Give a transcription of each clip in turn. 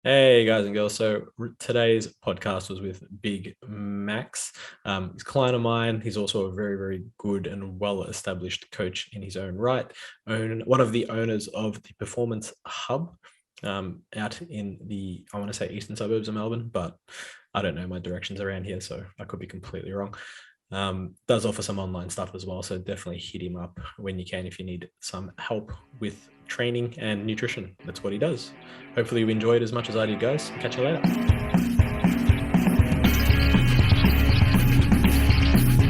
Hey guys and girls. Today's podcast was with Big Max. He's a client of mine. He's also a very, very good and well-established coach in his own right. One of the owners of the Performance Hub out in I want to say eastern suburbs of Melbourne, but I don't know my directions around here, so I could be completely wrong. Does offer some online stuff as well, so definitely hit him up when you can if you need some help with training and nutrition. That's what he does. Hopefully you enjoy it as much as I did, guys. Catch you later.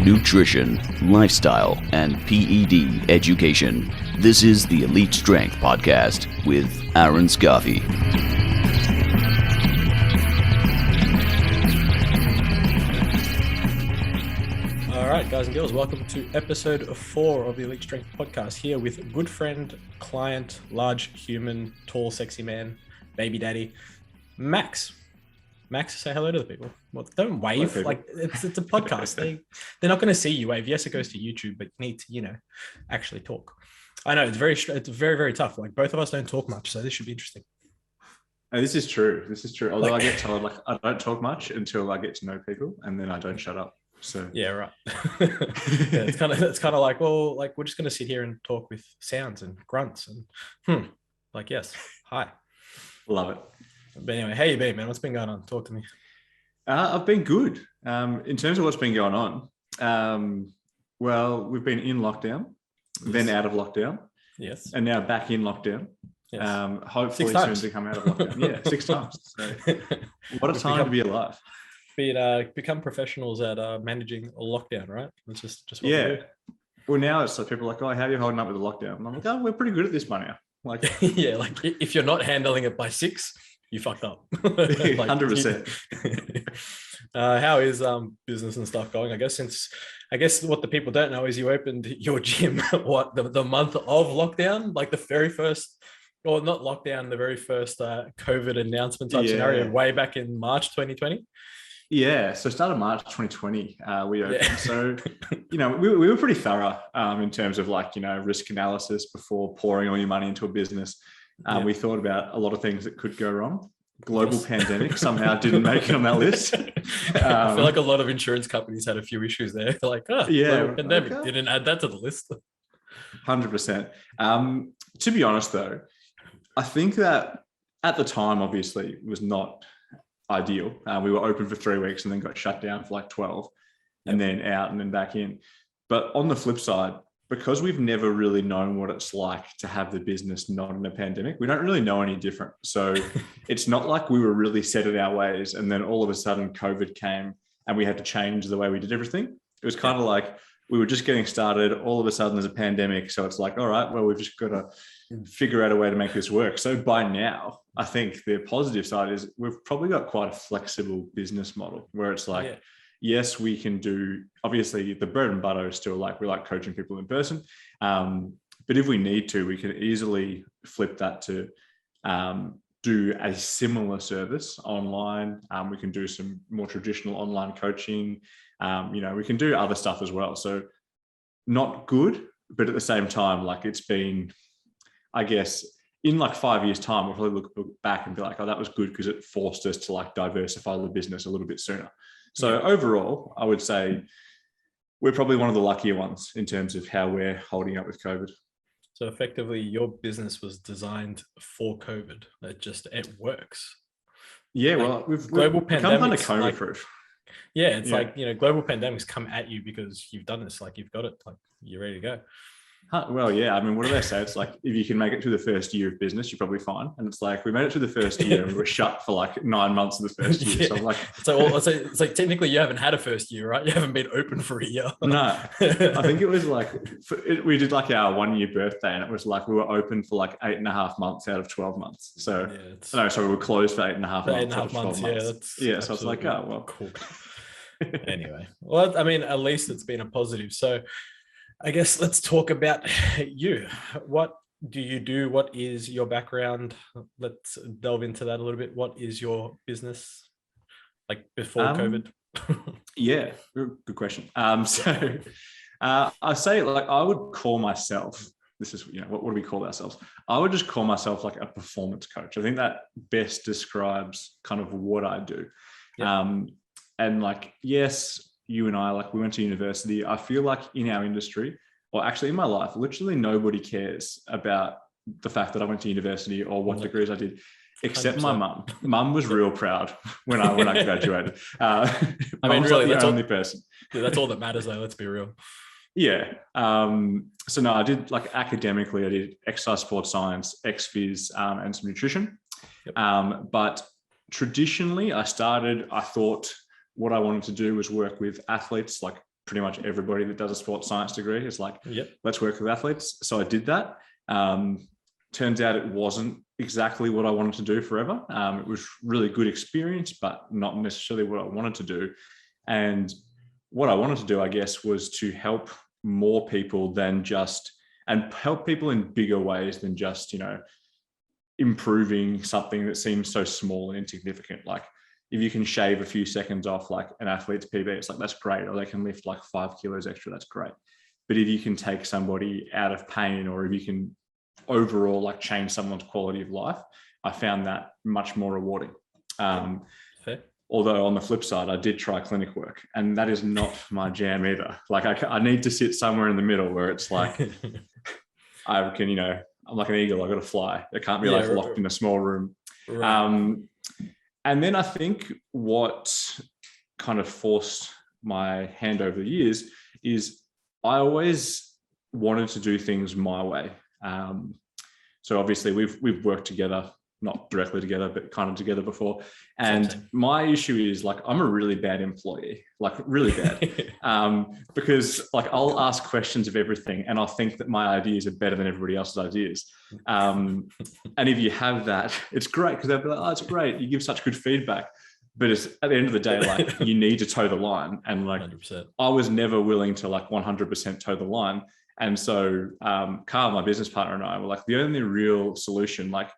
Nutrition, lifestyle, and PED education. This is the Elite Strength Podcast with Aaron Scarfy. All right, guys and girls, welcome to episode 4 of the Elite Strength Podcast, here with good friend, client, large human, tall, sexy man, baby daddy, Max. Max, say hello to the people. Well, don't wave. Like it's a podcast. They're not going to see you wave. Yes, it goes to YouTube, but you need to, actually talk. I know it's very, very tough. Like both of us don't talk much, so this should be interesting. Oh, this is true. Although I get told I don't talk much until I get to know people, and then I don't shut up. So yeah, right. It's kind of like, well, like we're just going to sit here and talk with sounds and grunts and like, yes, hi, love it. But anyway, how you been, man? What's been going on? Talk to me. I've been good. In terms of what's been going on, well, we've been in lockdown, then out of lockdown, yes, and now back in lockdown. Yes. Hopefully soon to come out of lockdown. Yeah, 6 times. So, what a time to be alive. Become professionals at managing a lockdown, right? It's just what we do. Well, now it's like people are like, oh, how are you holding up with the lockdown? And I'm like, oh, we're pretty good at this by now. Like, yeah, like if you're not handling it by 6, you fucked up. 100%. How is business and stuff going? I guess what the people don't know is you opened your gym the month of lockdown, like the very first, or not lockdown, the very first COVID announcement type scenario way back in March 2020. Yeah, so start of March 2020, we opened. Yeah. So, we were pretty thorough in terms of risk analysis before pouring all your money into a business. We thought about a lot of things that could go wrong. Global pandemic somehow didn't make it on that list. I feel like a lot of insurance companies had a few issues there. Like, global pandemic, didn't add that to the list. 100%. To be honest, though, I think that at the time, obviously, it was not ideal. We were open for 3 weeks and then got shut down for 12 and then out and then back in. But on the flip side, because we've never really known what it's like to have the business not in a pandemic, we don't really know any different. So it's not like we were really set in our ways and then all of a sudden COVID came and we had to change the way we did everything. It was kind of like we were just getting started. All of a sudden there's a pandemic. So it's like, all right, well, we've just got to figure out a way to make this work. So by now, I think the positive side is we've probably got quite a flexible business model where it's like, yes, we can do, obviously the bread and butter is still we like coaching people in person. But if we need to, we can easily flip that to do a similar service online. We can do some more traditional online coaching. We can do other stuff as well. So not good, but at the same time, it's been, I guess, in 5 years' time, we'll probably look back and be like, oh, that was good because it forced us to diversify the business a little bit sooner. So overall, I would say we're probably one of the luckier ones in terms of how we're holding up with COVID. So effectively, your business was designed for COVID. It works. Yeah, well, we've become kind of COVID proof. Yeah, it's global pandemics come at you because you've done this. You've got it. You're ready to go. Well, yeah. I mean, what do they say? It's if you can make it to the first year of business, you're probably fine. And it's we made it to the first year and we were shut for 9 months of the first year. So I'm it's technically you haven't had a first year, right? You haven't been open for a year. No, I think it was we did our 1 year birthday and it was we were open for 8.5 months out of 12 months. So we were closed for 8.5 months. 8.5 months. Yeah. So it's oh, well, cool. Anyway, well, I mean, at least it's been a positive. So I guess let's talk about you. What do you do? What is your background? Let's delve into that a little bit. What is your business before COVID? Yeah, good question. I say I would call myself this is, what do we call ourselves? I would just call myself like a performance coach. I think that best describes kind of what I do. Yeah. And like, yes, you and I, like we went to university. I feel like in our industry, or actually in my life, literally nobody cares about the fact that I went to university or what degrees I did, except 100%. My mum. Mum was real proud when I graduated. I mean, really, that's the only person. Yeah, that's all that matters, though. Let's be real. Yeah. So no, I did like academically, I did exercise, sports science, ex-phys, and some nutrition. Yep. But traditionally, I thought what I wanted to do was work with athletes, like pretty much everybody that does a sports science degree is like, yep, let's work with athletes. So I did that. Turns out it wasn't exactly what I wanted to do forever. It was really good experience, but not necessarily what I wanted to do. And what I wanted to do, I guess, was to help more people and help people in bigger ways than just, improving something that seems so small and insignificant. Like if you can shave a few seconds off like an athlete's PB, it's like, that's great. Or they can lift like 5 kilos extra, that's great. But if you can take somebody out of pain, or if you can overall like change someone's quality of life, I found that much more rewarding. Although on the flip side, I did try clinic work, and that is not my jam either. Like I need to sit somewhere in the middle where it's like, I can, I'm like an eagle, I got to fly. I can't be locked in a small room. Right. And then I think what kind of forced my hand over the years is I always wanted to do things my way. So obviously we've worked together, not directly together, but kind of together before. And my issue is like, I'm a really bad employee, like really bad. Because like I'll ask questions of everything and I'll think that my ideas are better than everybody else's ideas. And if you have that, it's great because they'll be like, oh, it's great. You give such good feedback. But it's at the end of the day, like you need to toe the line. And like 100%. I was never willing to like 100% toe the line. And so Carl, my business partner, and I were like, the only real solution, like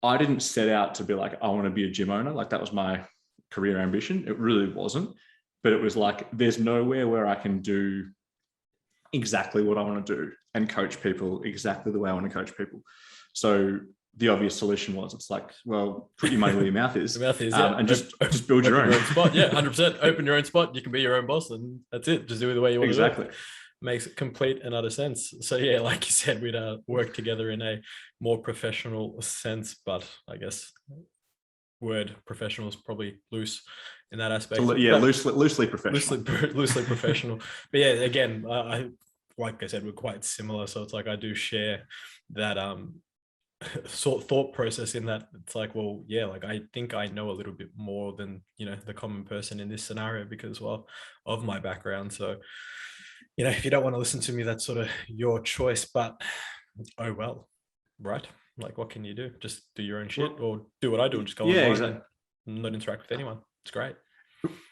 I didn't set out to be like, I want to be a gym owner. Like that was my career ambition. It really wasn't. But it was like, there's nowhere where I can do exactly what I want to do and coach people exactly the way I want to coach people. So the obvious solution was, it's like, well, put your money where your mouth is. And just build your own spot. Yeah, 100%. Open your own spot. You can be your own boss, and that's it. Just do it the way you want to do it. Makes complete and utter sense. So yeah, like you said, we'd work together in a more professional sense, but I guess word professional is probably loose in that aspect. So, yeah, loosely professional. Loosely professional. But yeah, again, I like I said, we're quite similar. So it's like I do share that sort of thought process in that it's like, well, yeah, like I think I know a little bit more than the common person in this scenario because, well, of my background. So if you don't want to listen to me, that's sort of your choice, but oh well, right? Like what can you do? Just do your own shit or do what I do and just go online exactly. and not interact with anyone. It's great.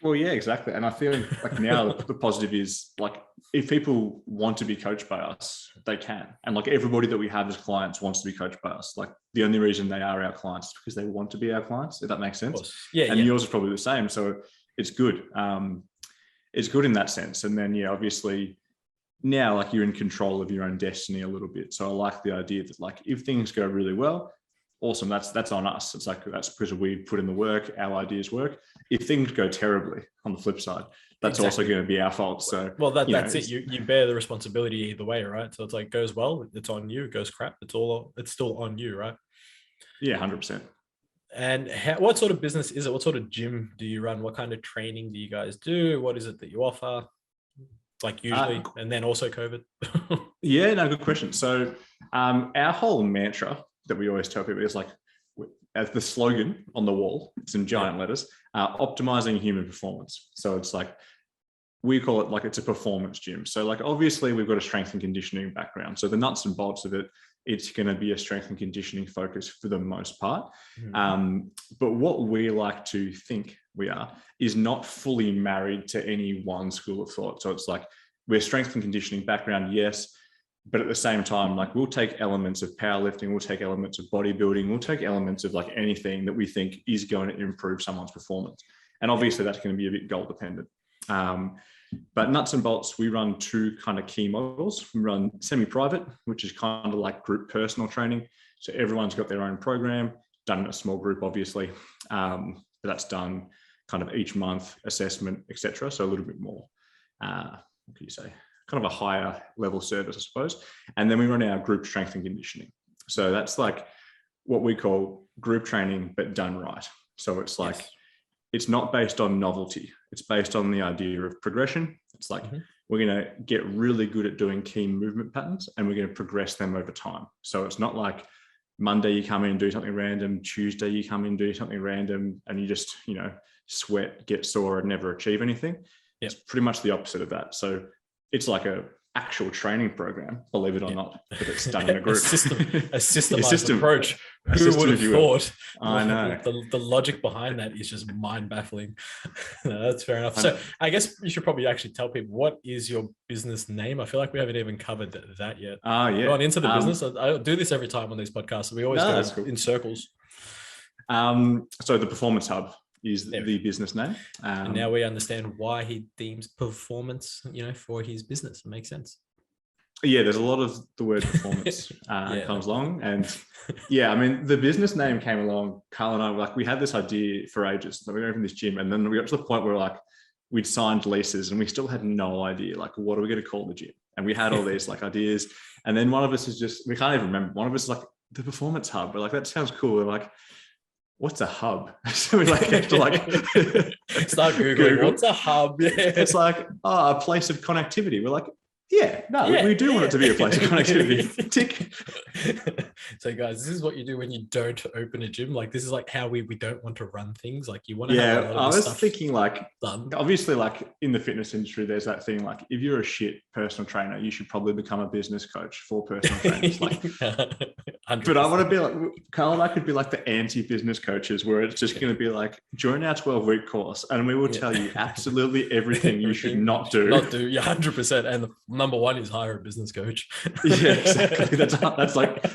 Well, yeah, exactly. And I feel like now the positive is like, if people want to be coached by us, they can. And like everybody that we have as clients wants to be coached by us. Like the only reason they are our clients is because they want to be our clients, if that makes sense. Yeah. And yours is probably the same. So it's good. It's good in that sense. And then, yeah, obviously now like you're in control of your own destiny a little bit. So I like the idea that like, if things go really well, awesome. That's on us. It's like, that's because we put in the work, our ideas work. If things go terribly on the flip side, that's also going to be our fault. So, well, that's it. You bear the responsibility either way, right? So it's like, goes well, it's on you. Goes crap, it's still on you, right? Yeah, 100%. And what sort of business is it? What sort of gym do you run? What kind of training do you guys do? What is it that you offer? Like usually, and then also COVID. Yeah, no, good question. So our whole mantra that we always tell people is like, as the slogan on the wall, it's in giant letters, optimizing human performance. So it's like, we call it like, it's a performance gym. So like, obviously we've got a strength and conditioning background. So the nuts and bolts of it, it's going to be a strength and conditioning focus for the most part. Mm-hmm. But what we like to think we are is not fully married to any one school of thought. So it's like, we're strength and conditioning background, yes. But at the same time, like we'll take elements of powerlifting, we'll take elements of bodybuilding, we'll take elements of like anything that we think is going to improve someone's performance. And obviously that's going to be a bit goal dependent. But nuts and bolts, we run two kind of key models. We run semi-private, which is kind of like group personal training. So everyone's got their own program, done in a small group, obviously. But that's done kind of each month, assessment, etc. So a little bit more, what can you say, kind of a higher level service, I suppose. And then we run our group strength and conditioning. So that's like what we call group training, but done right. So it's like, it's not based on novelty. It's based on the idea of progression. It's like, we're going to get really good at doing key movement patterns and we're going to progress them over time. So it's not like Monday you come in and do something random, Tuesday you come in and do something random, and you just, sweat, get sore and never achieve anything. It's pretty much the opposite of that. So it's like a actual training program, believe it or not, but it's done in a group. a systemized approach. Who would have thought? I know. The logic behind that is just mind baffling. No, that's fair enough. So I guess you should probably actually tell people, what is your business name? I feel like we haven't even covered that yet. Gone into the business. I do this every time on these podcasts. We always go in circles. So the Performance Hub is the business name. And now we understand why he deems performance, for his business. It makes sense. Yeah, there's a lot of the word performance comes along. And I mean, the business name came along. Carl and I, we had this idea for ages. So we opened this gym, and then we got to the point where we'd signed leases and we still had no idea, what are we going to call the gym? And we had all these ideas. And then one of us is we can't even remember. One of us is the Performance Hub. We're that sounds cool. We're like, what's a hub? So we have to start Googling, what's a hub? Yeah. It's a place of connectivity. We're we do want it to be a place of connectivity. Tick. So guys, this is what you do when you don't open a gym. This is how we don't want to run things. You want to have a lot of I was stuff thinking done. Obviously in the fitness industry, there's that thing, if you're a shit personal trainer, you should probably become a business coach for personal trainers. But I want to be Carl and I could be the anti-business coaches, where it's just going to be join our 12-week course and we will tell you absolutely everything you should not do. 100%. And the number one is hire a business coach. Yeah, exactly. That's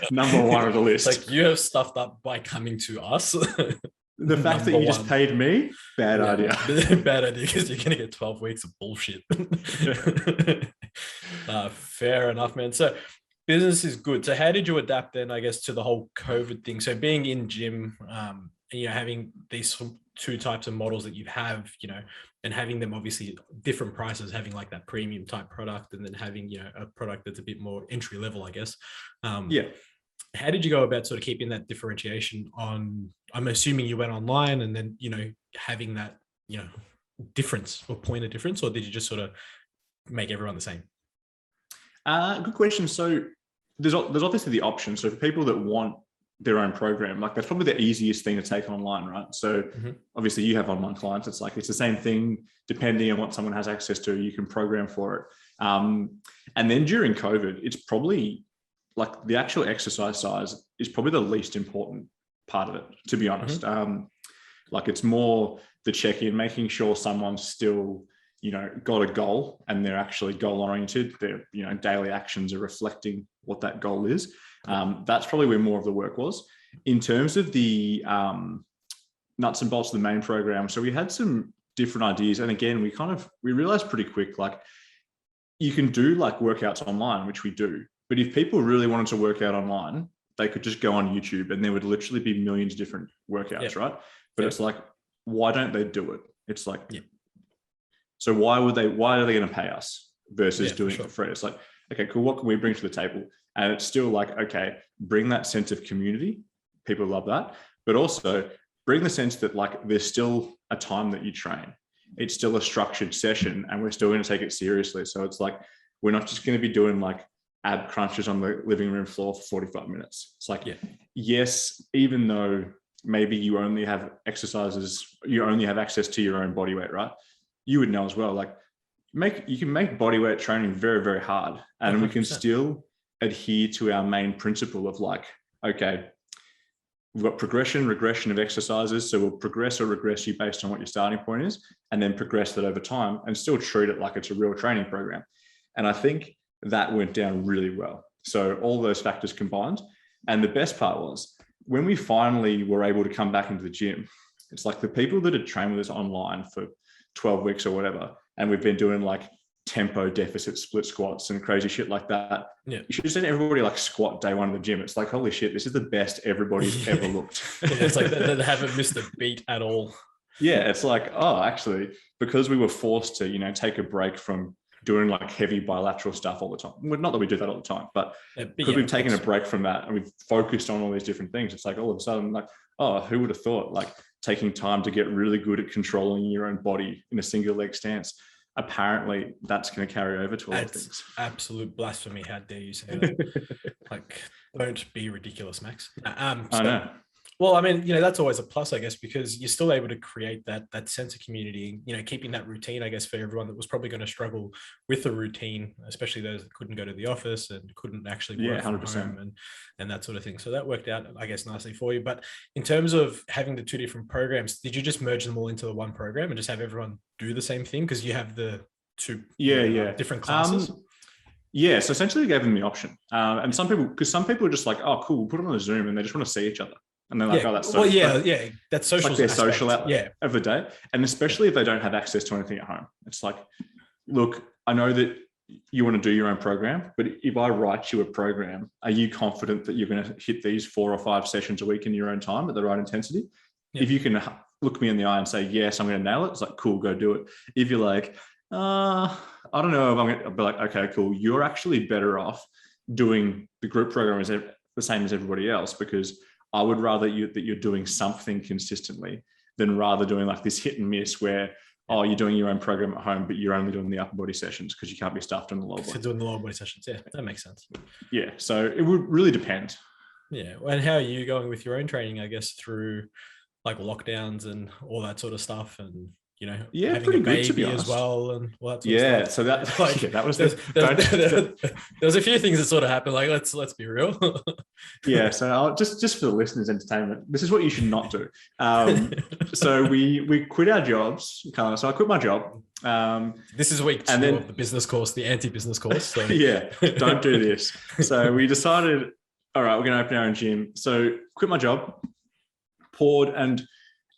number one of the list. You have stuffed up by coming to us. The fact that you just paid me, bad idea. Bad idea, because you're going to get 12 weeks of bullshit. Fair enough, man. So business is good. So how did you adapt then, I guess, to the whole COVID thing? So being in gym, having these two types of models that you have, and having them obviously different prices, having that premium type product, and then having, a product that's a bit more entry level, I guess. How did you go about sort of keeping that differentiation on? I'm assuming you went online and then, having that, difference or point of difference, or did you just sort of make everyone the same? Good question. So there's obviously the option. So for people that want their own program, that's probably the easiest thing to take online, right? So obviously you have online clients. It's it's the same thing, depending on what someone has access to, you can program for it. And then during COVID, it's probably the actual exercise size is probably the least important part of it, to be honest. It's more the check-in, making sure someone's still, got a goal and they're actually goal oriented. Their, daily actions are reflecting what that goal is. That's probably where more of the work was. In terms of the nuts and bolts of the main program, so we had some different ideas. And again, we realized pretty quick, you can do workouts online, which we do. But if people really wanted to work out online, they could just go on YouTube and there would literally be millions of different workouts, right? But it's why don't they do it? It's so why are they going to pay us versus doing it for free? It's okay, cool. What can we bring to the table? And it's still okay, bring that sense of community. People love that. But also bring the sense that there's still a time that you train. It's still a structured session and we're still going to take it seriously. So it's we're not just going to be doing ab crunches on the living room floor for 45 minutes. It's yes, even though maybe you only have exercises, you only have access to your own body weight, right? You would know as well, you can make body weight training very, very hard, and 100%. We can still adhere to our main principle of okay, we've got progression, regression of exercises. So we'll progress or regress you based on what your starting point is, and then progress that over time and still treat it like it's a real training program. And I think that went down really well. So all those factors combined. And the best part was when we finally were able to come back into the gym, it's the people that had trained with us online for 12 weeks or whatever, and we've been doing like tempo deficit split squats and crazy shit like that. Yeah. You should have seen everybody like squat day one of the gym. It's like, holy shit, this is the best everybody's ever looked. It's like they haven't missed a beat at all. Yeah, it's like, oh, actually, because we were forced to, you know, take a break from doing like heavy bilateral stuff all the time. Well, not that we do that all the time, but because we've taken a break from that and we've focused on all these different things, it's like all of a sudden, like, oh, who would have thought, like, taking time to get really good at controlling your own body in a single leg stance, apparently that's going to carry over to all things. Absolute blasphemy. How dare you say that? Like, don't be ridiculous, Max. I know. Well, I mean, you know, that's always a plus, I guess, because you're still able to create that sense of community, you know, keeping that routine, I guess, for everyone that was probably going to struggle with the routine, especially those that couldn't go to the office and couldn't actually work from home and that sort of thing. So that worked out, I guess, nicely for you. But in terms of having the two different programs, did you just merge them all into the one program and just have everyone do the same thing? Because you have the two different classes. Yeah, so essentially we gave them the option. And some people are just like, oh, cool, we'll put it on a Zoom and they just want to see each other. And they're like, oh, that's social. Well, that's social. Like their social outlet of the day. And especially if they don't have access to anything at home. It's like, look, I know that you want to do your own program, but if I write you a program, are you confident that you're going to hit these 4 or 5 sessions a week in your own time at the right intensity? Yeah. If you can look me in the eye and say, yes, I'm going to nail it, it's like, cool, go do it. If you're like, I don't know if I'm going to be like, okay, cool, you're actually better off doing the group program as the same as everybody else, because I would rather that you're doing something consistently than rather doing like this hit and miss where, oh, you're doing your own program at home, but you're only doing the upper body sessions because you can't be stuffed on the lower body. So doing the lower body sessions. Yeah, that makes sense. Yeah. So it would really depend. Yeah. And how are you going with your own training, I guess, through like lockdowns and all that sort of stuff? And, you know, having pretty a baby good, to be honest. as well and all that sort of stuff. So that, like, that was there was a few things that sort of happened. Like, let's be real. Yeah. So I'll just for the listeners' entertainment, this is what you should not do. So we quit our jobs. So I quit my job. This is week 2 of the business course, the anti-business course. So. Yeah, don't do this. So we decided, all right, we're going to open our own gym. So quit my job, poured, and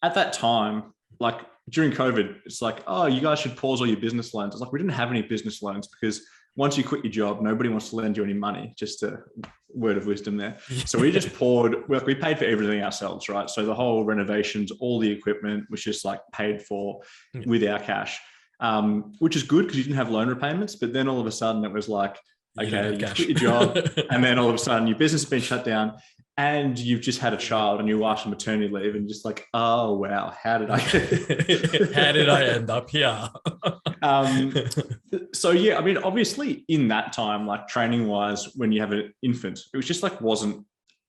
at that time, like, during COVID, it's like, oh, you guys should pause all your business loans. It's like, we didn't have any business loans because once you quit your job, nobody wants to lend you any money. Just a word of wisdom there. So we just we paid for everything ourselves, right? So the whole renovations, all the equipment was just like paid for with our cash, which is good because you didn't have loan repayments. But then all of a sudden it was like, okay, you quit your job and then all of a sudden your business has been shut down. And you've just had a child and your wife's on maternity leave and just like, oh, wow, how did I end up here? So, yeah, I mean, obviously in that time, like training wise, when you have an infant, it was just like wasn't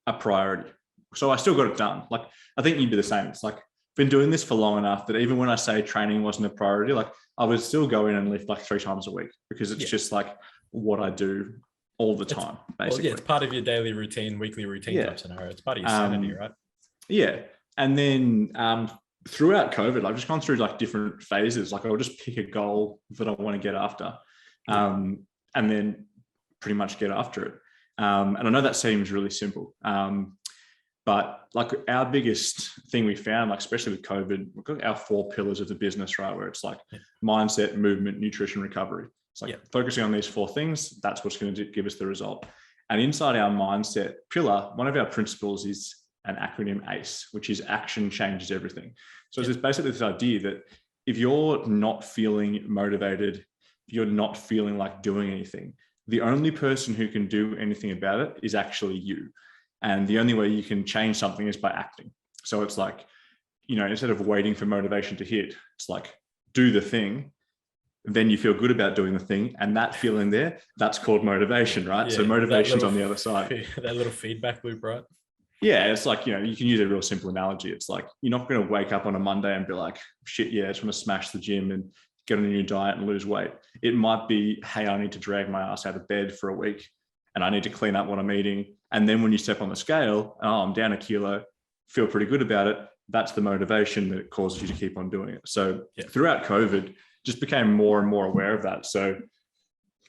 a priority. So I still got it done. Like, I think you'd be the same. It's like, been doing this for long enough that even when I say training wasn't a priority, like I would still go in and lift like 3 times a week because it's just like what I do all the time, basically. Well, it's part of your daily routine, weekly routine type scenario. It's part of your sanity, right? Yeah. And then throughout COVID, I've just gone through like different phases. Like I'll just pick a goal that I want to get after and then pretty much get after it. And I know that seems really simple. But like our biggest thing we found, like especially with COVID, we've got our 4 pillars of the business, right? Where it's like mindset, movement, nutrition, recovery. It's like focusing on these 4 things, that's what's going to give us the result. And inside our mindset pillar, one of our principles is an acronym ACE, which is action changes everything. So it's basically this idea that if you're not feeling motivated, if you're not feeling like doing anything, the only person who can do anything about it is actually you. And the only way you can change something is by acting. So it's like, you know, instead of waiting for motivation to hit, it's like do the thing. Then you feel good about doing the thing, and that feeling there, that's called motivation, right? So motivation's on the other side. That little feedback loop, right? Yeah, it's like, you know, you can use a real simple analogy. It's like, you're not going to wake up on a Monday and be like, shit, yeah, I just want to smash the gym and get on a new diet and lose weight. It might be, hey, I need to drag my ass out of bed for a week and I need to clean up what I'm eating. And then when you step on the scale, oh, I'm down 1 kilo, feel pretty good about it. That's the motivation that causes you to keep on doing it. So throughout COVID, just became more and more aware of that. So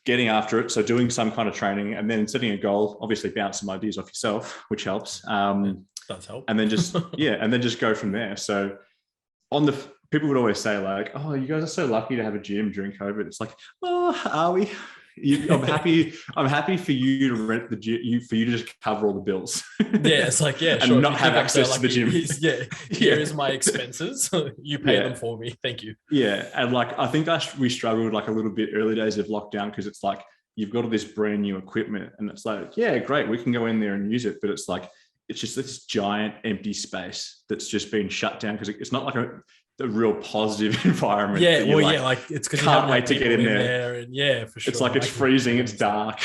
getting after it, so doing some kind of training and then setting a goal, obviously bounce some ideas off yourself, which helps. Does help. And then just, and then just go from there. So on the people would always say like, "Oh, you guys are so lucky to have a gym during COVID." It's like, "Oh, are we?" I'm happy. I'm happy for you to rent the gym, for you to just cover all the bills. Yeah, it's like, yeah, and sure. not have access to the gym. Yeah, here is my expenses. You pay them for me. Thank you. Yeah, and like I think we struggled like a little bit early days of lockdown because it's like you've got all this brand new equipment, and it's like, yeah, great, we can go in there and use it, but it's like it's just this giant empty space that's just been shut down because it's not like a real positive environment. Yeah, well, like, yeah, like it's because you can't wait to get in there. And yeah, for sure. It's like it's freezing, it's dark.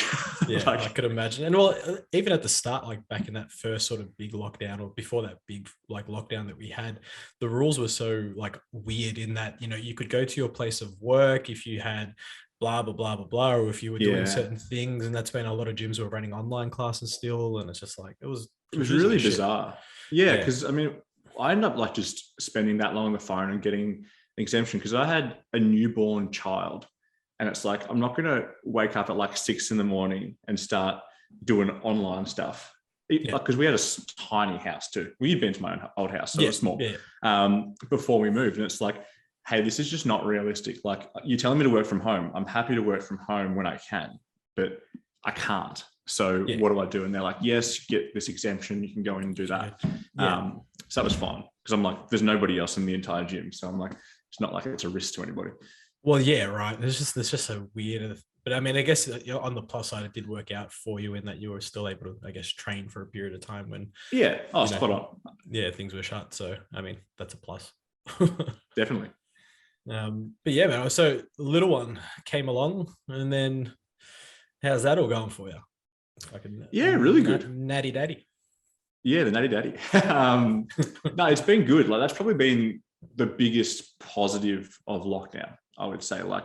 Yeah, like, I could imagine. And well, even at the start, like back in that first sort of big lockdown, or before that big like lockdown that we had, the rules were so like weird in that, you know, you could go to your place of work if you had blah blah blah blah blah, or if you were doing certain things. And that's when a lot of gyms were running online classes still, and it's just like it was really bizarre. Yeah, because I mean, I ended up like just spending that long on the phone and getting an exemption because I had a newborn child, and it's like I'm not going to wake up at like 6 a.m. and start doing online stuff because we had a tiny house too. We'd been to my own old house, so it was small before we moved, and it's like, hey, this is just not realistic. Like, you're telling me to work from home. I'm happy to work from home when I can, but I can't. So what do I do? And they're like, yes, get this exemption. You can go in and do that. So that was fine because I'm like, there's nobody else in the entire gym. So I'm like, it's not like it's a risk to anybody. Well, yeah, right. There's just a weird, but I mean, I guess on the plus side, it did work out for you in that you were still able to, I guess, train for a period of time when, spot on. Yeah, things were shut. So, I mean, that's a plus. Definitely. But yeah, man, so little one came along, and then how's that all going for you? Really good. Natty daddy. Yeah, the natty daddy. No, it's been good. Like that's probably been the biggest positive of lockdown, I would say. Like,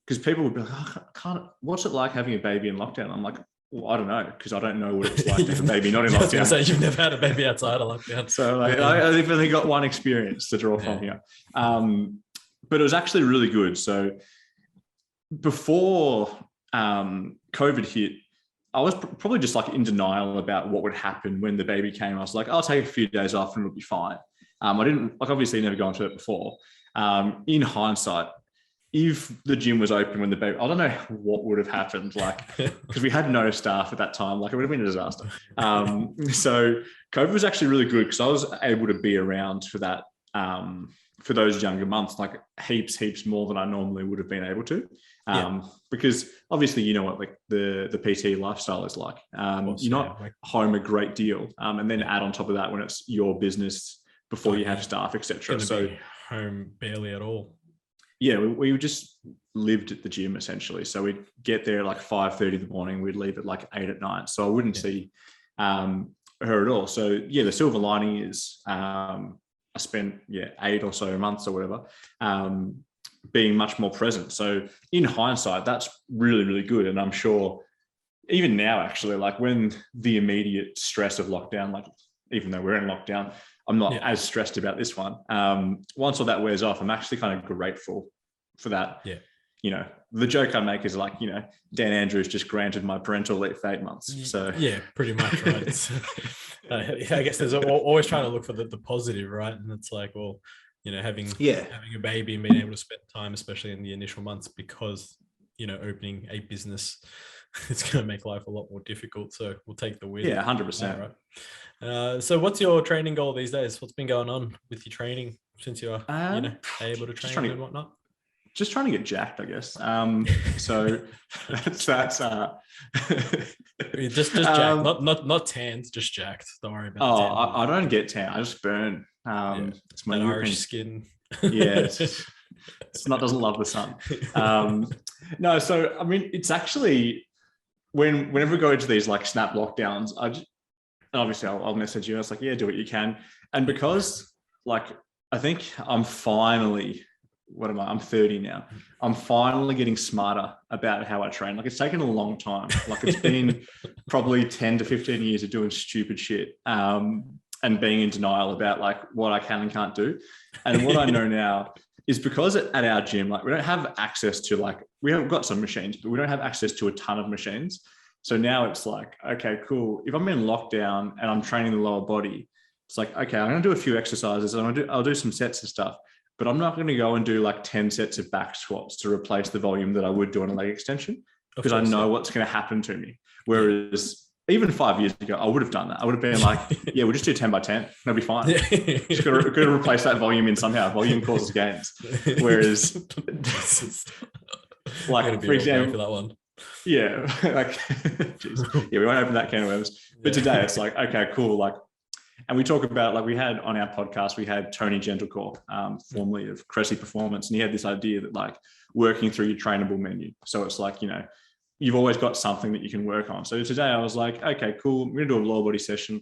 because people would be like, what's it like having a baby in lockdown? I'm like, well, I don't know, because I don't know what it's like to have a baby not in lockdown. I was going to say, you've never had a baby outside of lockdown. So like, I've only got one experience to draw from here. But it was actually really good. So before COVID hit, I was probably just like in denial about what would happen when the baby came. I was like, I'll take a few days off and it'll be fine. I didn't, like, obviously never gone through it before. In hindsight, if the gym was open when the baby, I don't know what would have happened, like, because we had no staff at that time, like it would have been a disaster. So COVID was actually really good because I was able to be around for that, for those younger months, like heaps more than I normally would have been able to. Because obviously, you know what, like the PT lifestyle is like, you're not home a great deal. And then add on top of that when it's your business before you have staff, etc. So home barely at all. Yeah, we just lived at the gym essentially. So we'd get there like 5:30 in the morning. We'd leave at like 8 at night. So I wouldn't see her at all. So yeah, the silver lining is I spent 8 or so months or whatever being much more present. So in hindsight, that's really, really good. And I'm sure even now, actually, like when the immediate stress of lockdown, like even though we're in lockdown, I'm not as stressed about this one. Once all that wears off, I'm actually kind of grateful for that. Yeah. You know, the joke I make is like, you know, Dan Andrews just granted my parental leave for 8 months. So yeah, pretty much, right. I guess there's always trying to look for the positive, right? And it's like, well, you know, having a baby and being able to spend time, especially in the initial months, because, you know, opening a business, it's going to make life a lot more difficult. So we'll take the win. Yeah, 100%. Right. So what's your training goal these days? What's been going on with your training since you're able to train and whatnot? Just trying to get jacked, I guess. So that's just jacked, not tans, just jacked. Don't worry about it. I don't get tan. I just burn. It's my Irish skin. Yeah, it's not, doesn't love the sun. No, so I mean, it's actually whenever we go into these like snap lockdowns, obviously I'll message you. I was like, yeah, do what you can. And because like I think I'm finally, I'm 30 now. I'm finally getting smarter about how I train. Like it's taken a long time. Like it's been probably 10 to 15 years of doing stupid shit and being in denial about like what I can and can't do. And what I know now is because at our gym, like we don't have access to like, we have got some machines, but we don't have access to a ton of machines. So now it's like, okay, cool. If I'm in lockdown and I'm training the lower body, it's like, okay, I'm going to do a few exercises and I'll do some sets and stuff, but I'm not going to go and do like 10 sets of back squats to replace the volume that I would do on a leg extension, because I know what's going to happen to me. Whereas even 5 years ago, I would have done that. I would have been like, yeah, we'll just do 10 by 10. It'll be fine. Just got to replace that volume in somehow. Volume causes gains. Whereas, like, for example, for that one. Yeah, like, geez. Yeah, we won't open that can of worms. But today it's like, okay, cool. Like, and we talk about, like, we had on our podcast, we had Tony Gentlecore, formerly of Cressy Performance, and he had this idea that, like, working through your trainable menu. So it's like, you know, you've always got something that you can work on. So today I was like, okay, cool. I'm going to do a lower body session.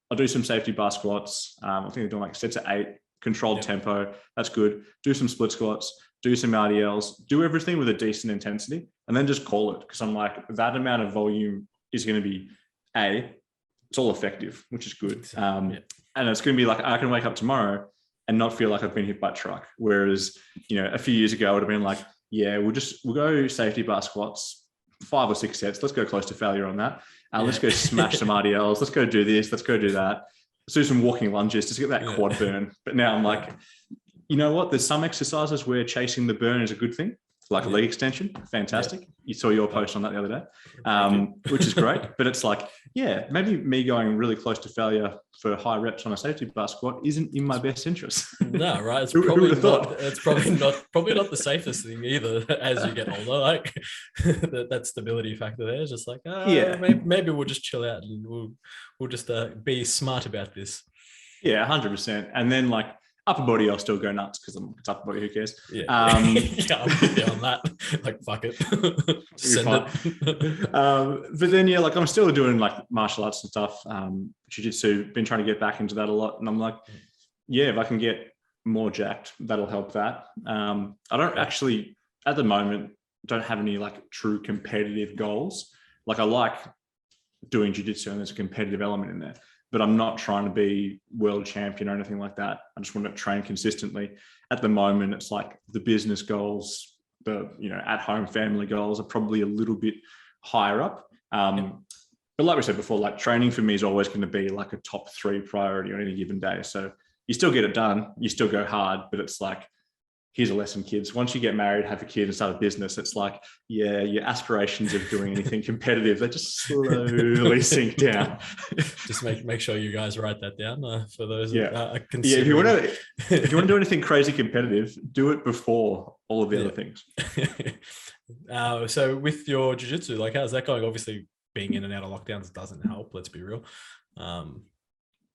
I'll do some safety bar squats. I think they're doing like sets of 8, controlled tempo. That's good. Do some split squats, do some RDLs, do everything with a decent intensity, and then just call it. Because I'm like, that amount of volume is going to be it's all effective, which is good. And it's going to be like, I can wake up tomorrow and not feel like I've been hit by a truck. Whereas, you know, a few years ago, I would have been like, yeah, we'll go safety bar squats, 5 or 6 sets. Let's go close to failure on that. Let's go smash some RDLs. Let's go do this. Let's go do that. Let's do some walking lunges just to get that quad burn. But now I'm like, you know what? There's some exercises where chasing the burn is a good thing, like a leg extension. Fantastic. You saw your post on that the other day, which is great. But it's like, yeah, maybe me going really close to failure for high reps on a safety bar squat isn't in my best interest. No, right? It's probably not the safest thing either as you get older. Like that stability factor there is just like, maybe we'll just chill out and we'll just be smart about this. Yeah, 100%. And then, like, upper body, I'll still go nuts because it's upper body. Who cares? Yeah, I'm with you on that. Like, fuck it, send it. But then, yeah, like, I'm still doing like martial arts and stuff. Jiu-jitsu. Been trying to get back into that a lot, and I'm like, yeah, if I can get more jacked, that'll help that. I don't actually, at the moment, don't have any like true competitive goals. Like, I like doing jiu-jitsu, and there's a competitive element in there. But I'm not trying to be world champion or anything like that. I just want to train consistently. At the moment, it's like the business goals, the, you know, at-home family goals are probably a little bit higher up. But like we said before, like, training for me is always going to be like a top 3 priority on any given day. So you still get it done, you still go hard, but it's like, here's a lesson, kids. Once you get married, have a kid and start a business, it's like, yeah, your aspirations of doing anything competitive, they just slowly sink down. Just make sure you guys write that down for those. If you want to do anything crazy competitive, do it before all of the other things. So with your jiu-jitsu, like, how's that going? Obviously, being in and out of lockdowns doesn't help. Let's be real. I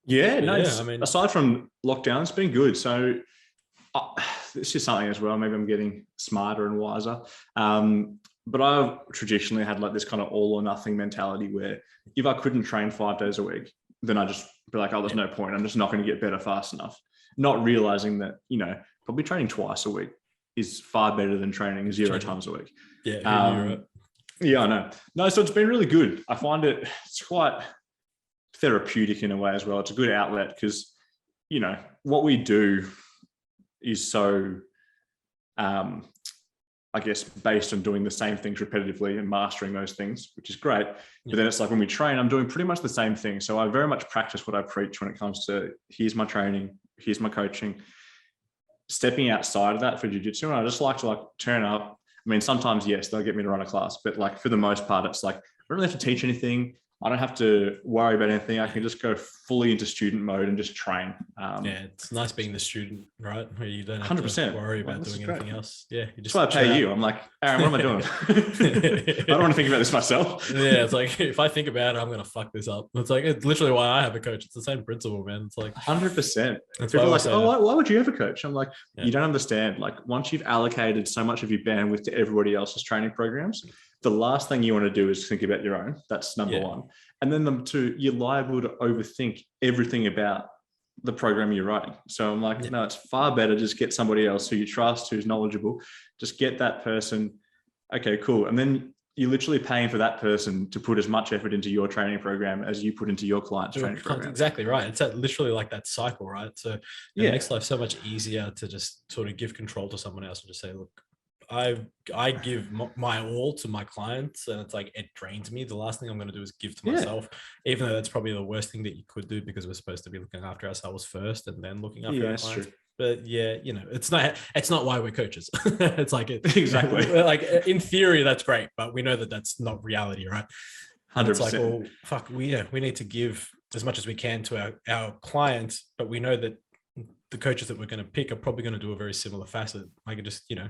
mean, aside from lockdown, it's been good. So it's just something as well. Maybe I'm getting smarter and wiser. But I've traditionally had like this kind of all or nothing mentality where if I couldn't train 5 days a week, then I just be like, oh, there's no point. I'm just not going to get better fast enough. Not realizing that, you know, probably training twice a week is far better than training 0 times a week. Yeah. Yeah, I know. No, so it's been really good. I find it's quite therapeutic in a way as well. It's a good outlet because, you know, what we do is so, I guess, based on doing the same things repetitively and mastering those things, which is great. But then it's like when we train, I'm doing pretty much the same thing. So I very much practice what I preach when it comes to here's my training, here's my coaching. Stepping outside of that for jiu-jitsu, and I just like to like turn up. I mean, sometimes, yes, they'll get me to run a class, but like for the most part, it's like I don't really have to teach anything. I don't have to worry about anything. I can just go fully into student mode and just train. It's nice being the student, right? Where you don't have 100%. to worry about doing anything else. Yeah, you just. That's why I pay you. I'm like, Aaron, what am I doing? I don't want to think about this myself. Yeah, it's like, if I think about it, I'm going to fuck this up. It's like, it's literally why I have a coach. It's the same principle, man. It's like 100%. People are like, why would you have a coach? I'm like, you don't understand. Like, once you've allocated so much of your bandwidth to everybody else's training programs, the last thing you want to do is think about your own. That's number one. And then number two, you're liable to overthink everything about the program you're writing. So I'm like, no, it's far better just get somebody else who you trust, who's knowledgeable. Just get that person. Okay, cool. And then you're literally paying for that person to put as much effort into your training program as you put into your client's training program. Exactly right. It's literally like that cycle, right? So it makes life so much easier to just sort of give control to someone else and just say, look, I give my all to my clients, and it's like, it drains me. The last thing I'm going to do is give to myself, even though that's probably the worst thing that you could do, because we're supposed to be looking after ourselves first and then looking after our clients. True. But yeah, it's not why we're coaches. It's like Exactly. like in theory, that's great, but we know that that's not reality, right? And it's like, 100%. well, fuck, we need to give as much as we can to our clients, but we know that the coaches that we're going to pick are probably going to do a very similar facet. Like, just, they're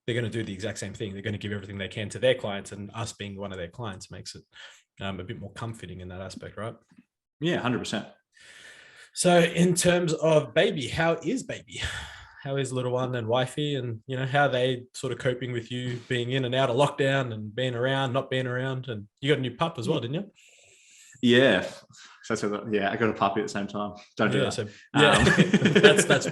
going to do the exact same thing. They're going to give everything they can to their clients, and us being one of their clients makes it a bit more comforting in that aspect, right? Yeah, 100%. So in terms of baby, how is baby? How is little one and wifey, and how are they sort of coping with you being in and out of lockdown and being around, not being around? And you got a new pup as well, didn't you? Yeah. Yeah, I got a puppy at the same time. Don't do that. So, yeah,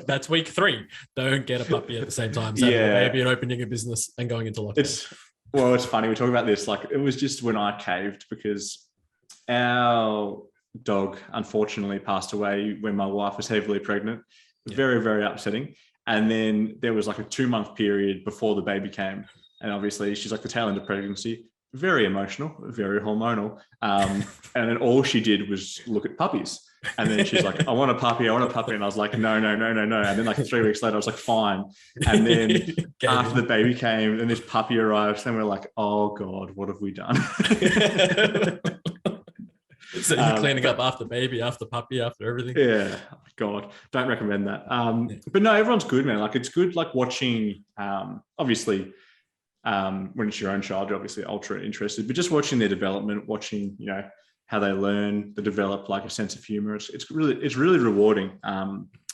that's week 3. Don't get a puppy at the same time. So maybe opening a business and going into lockdown. It's funny. We talk about this. Like, it was just when I caved, because our dog unfortunately passed away when my wife was heavily pregnant. Very, very upsetting. And then there was like a 2-month period before the baby came. And obviously she's like the tail end of pregnancy, very emotional, very hormonal. And then all she did was look at puppies. And then she's like, I want a puppy. And I was like, no. And then like 3 weeks later, I was like, fine. And then after the baby came and this puppy arrives, then we're like, oh God, what have we done? So you're cleaning up after baby, after puppy, after everything. Yeah, God, don't recommend that. But no, everyone's good, man. Like, it's good, like watching. Obviously, when it's your own child, you're obviously ultra interested. But just watching their development, watching how they learn, they develop like a sense of humor. It's really rewarding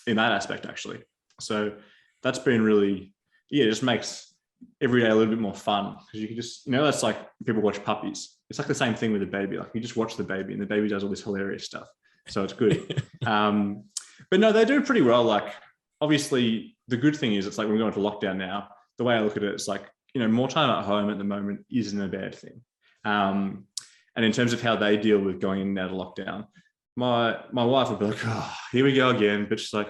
in that aspect, actually. So that's been really, it just makes every day a little bit more fun, because you can just, that's like people watch puppies. It's like the same thing with a baby. Like, you just watch the baby and the baby does all this hilarious stuff. So it's good. But no, they do pretty well. Like, obviously the good thing is, it's like, we're going to lockdown now. The way I look at it, it's like, more time at home at the moment isn't a bad thing. And in terms of how they deal with going in and out of lockdown, my wife would be like, oh, here we go again. But she's like,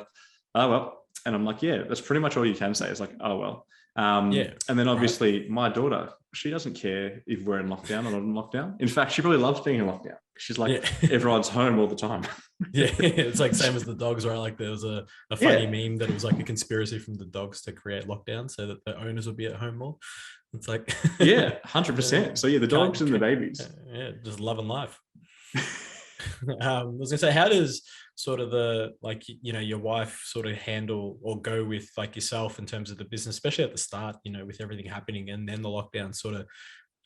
oh, well. And I'm like, yeah, that's pretty much all you can say. It's like, oh, well. And then obviously my daughter, she doesn't care if we're in lockdown or not in lockdown. In fact, she probably loves being in lockdown. She's like, everyone's home all the time. It's like same as the dogs, right? Like, there was a funny meme that it was like a conspiracy from the dogs to create lockdown so that the owners would be at home more. It's like 100%. So the dogs and the babies. Just loving life. I was gonna say, how does sort of your wife sort of handle or go with like yourself in terms of the business, especially at the start, with everything happening, and then the lockdown sort of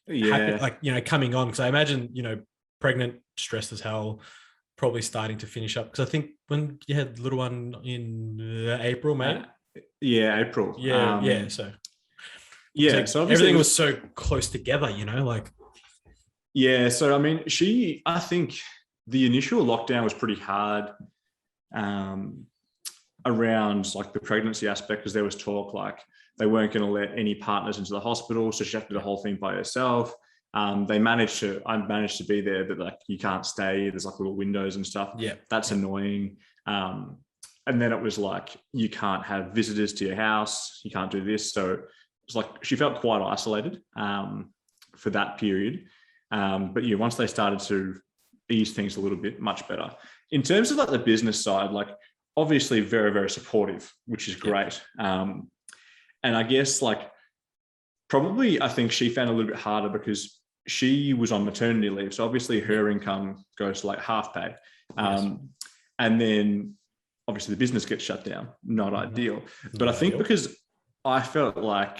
happen, coming on? Because I imagine, pregnant, stressed as hell, probably starting to finish up. Because I think when you had the little one in April, May. April. So so everything was so close together, like. Yeah. So, I mean, I think the initial lockdown was pretty hard around like the pregnancy aspect, because there was talk like they weren't going to let any partners into the hospital. So she had to do the whole thing by herself. I managed to be there, but like, you can't stay. There's like little windows and stuff. Yeah. That's annoying. And then it was like, you can't have visitors to your house. You can't do this. So it's like, she felt quite isolated for that period. But once they started to ease things a little bit, much better. In terms of like the business side, like, obviously very, very supportive, which is great. And I guess like, probably, I think she found it a little bit harder because she was on maternity leave. So obviously her income goes to like half pay. And then obviously the business gets shut down. Not ideal. But I think because I felt like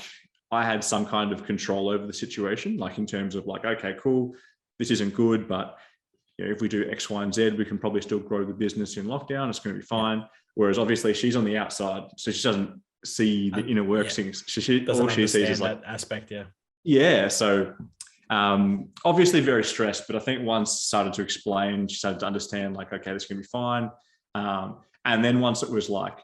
I had some kind of control over the situation, like in terms of like, okay, cool, this isn't good, but if we do X, Y, and Z, we can probably still grow the business in lockdown. It's going to be fine. Whereas obviously she's on the outside, so she doesn't see the inner workings. All she sees is like that aspect. So obviously very stressed, but I think once started to explain, she started to understand like, okay, this is going to be fine. And then once it was like,